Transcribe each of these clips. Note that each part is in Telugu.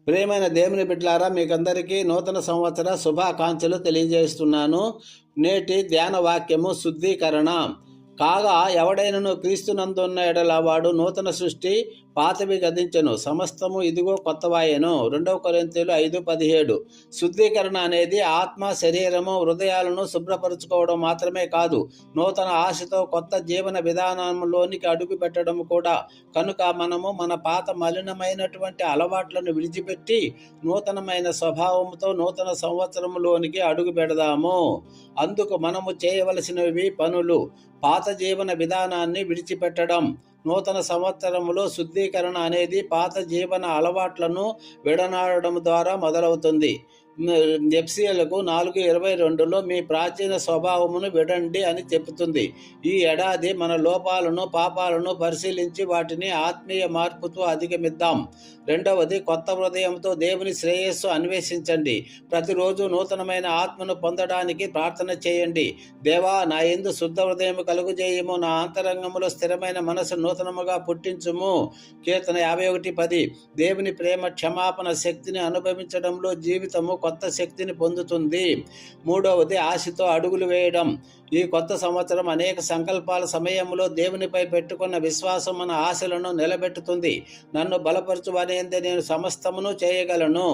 ప్రియమైన దేవుని బిడ్డలారా, మీకందరికీ నూతన సంవత్సర శుభాకాంక్షలు తెలియజేస్తున్నాను. నేటి ధ్యాన వాక్యము శుద్ధీకరణ. కాగా ఎవడైనను క్రీస్తునందున్న ఎడల వాడు నూతన సృష్టి, పాతవి గతించెను, సమస్తము ఇదిగో కొత్తవాయెను. 2 కొరింథీయులు 5:17. శుద్ధీకరణ అనేది ఆత్మ, శరీరము, హృదయాలను శుభ్రపరచుకోవడం మాత్రమే కాదు, నూతన ఆశతో కొత్త జీవన విధానంలోనికి అడుగు పెట్టడం కూడా. కనుక మనము మన పాత మలినమైనటువంటి అలవాట్లను విడిచిపెట్టి నూతనమైన స్వభావంతో నూతన సంవత్సరంలోనికి అడుగు పెడదాము. అందుకు మనము చేయవలసినవి పనులు: పాత జీవన విధానాన్ని విడిచిపెట్టడం. నూతన సంవత్సరంలో శుద్ధీకరణ అనేది పాత జీవన అలవాట్లను విడనాడడం ద్వారా మొదలవుతుంది. ఎఫ్సీయులకు 4:22లో మీ ప్రాచీన స్వభావమును విడండి అని చెబుతుంది. ఈ ఏడాది మన లోపాలను, పాపాలను పరిశీలించి వాటిని ఆత్మీయ మార్పుతో అధిగమిద్దాం. రెండవది, కొత్త హృదయంతో దేవుని శ్రేయస్సు అన్వేషించండి. ప్రతిరోజు నూతనమైన ఆత్మను పొందడానికి ప్రార్థన చేయండి. దేవా, నా యందు శుద్ధ హృదయం కలుగుజేయము, నా అంతరంగములో స్థిరమైన మనసు నూతనముగా పుట్టించుము. కీర్తన 51:10. దేవుని ప్రేమ, క్షమాపణ శక్తిని అనుభవించడంలో జీవితము కొత్త శక్తిని పొందుతుంది. మూడవది, ఆశతో అడుగులు వేయడం. ఈ కొత్త సంవత్సరం అనేక సంకల్పాల సమయంలో దేవునిపై పెట్టుకున్న విశ్వాసం మన ఆశలను నిలబెట్టుతుంది. నన్ను బలపరచువనేందే నేను సమస్తమును చేయగలను.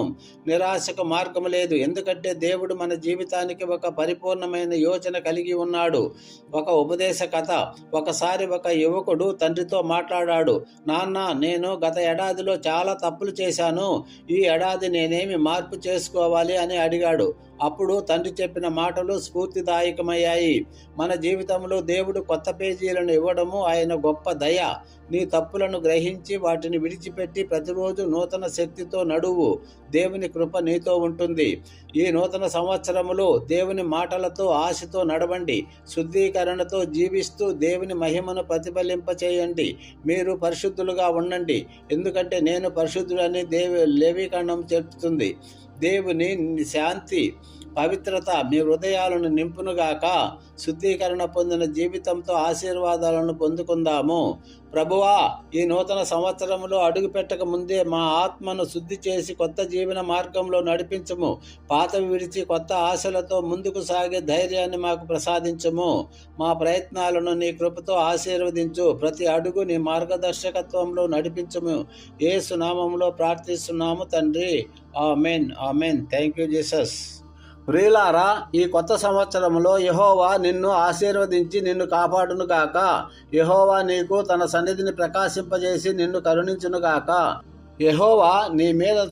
నిరాశకు మార్గం లేదు, ఎందుకంటే దేవుడు మన జీవితానికి ఒక పరిపూర్ణమైన యోచన కలిగి ఉన్నాడు. ఒక ఉపదేశ కథ. ఒకసారి ఒక యువకుడు తండ్రితో మాట్లాడాడు. నాన్న, నేను గత ఏడాదిలో చాలా తప్పులు చేశాను. ఈ ఏడాది నేనేమి మార్పు చేసుకోవాలి అని అడిగాడు. అప్పుడు తండ్రి చెప్పిన మాటలు స్ఫూర్తిదాయకమయ్యాయి. మన జీవితంలో దేవుడు కొత్త పేజీలను ఇవ్వడము ఆయన గొప్ప దయ. నీ తప్పులను గ్రహించి వాటిని విడిచిపెట్టి ప్రతిరోజు నూతన శక్తితో నడువు. దేవుని కృప నీతో ఉంటుంది. ఈ నూతన సంవత్సరములో దేవుని మాటలతో, ఆశతో నడవండి. శుద్ధీకరణతో జీవిస్తూ దేవుని మహిమను ప్రతిఫలింపచేయండి. మీరు పరిశుద్ధులుగా ఉండండి, ఎందుకంటే నేను పరిశుద్ధుడని లేవీకాండం చెప్తుంది. దేవుని శాంతి, పవిత్రత మీ హృదయాలను నింపునుగాక. శుద్ధీకరణ పొందిన జీవితంతో ఆశీర్వాదాలను పొందుకుందాము. ప్రభువా, ఈ నూతన సంవత్సరంలో అడుగు పెట్టక ముందే మా ఆత్మను శుద్ధి చేసి కొత్త జీవన మార్గంలో నడిపించము. పాతవి విడిచి కొత్త ఆశలతో ముందుకు సాగే ధైర్యాన్ని మాకు ప్రసాదించము. మా ప్రయత్నాలను నీ కృపతో ఆశీర్వదించు. ప్రతి అడుగు నీ మార్గదర్శకత్వంలో నడిపించము. యేసు నామములో ప్రార్థిస్తున్నాము తండ్రి. Amen, amen. Thank you Jesus. ప్రియులారా, ఈ కొత్త సంవత్సరంలో యెహోవా నిన్ను ఆశీర్వదించి నిన్ను కాపాడునుగాక. యెహోవా నీకు తన సన్నిధిని ప్రకాశింపజేసి నిన్ను కరుణించునుగాక. యెహోవా నీ మీద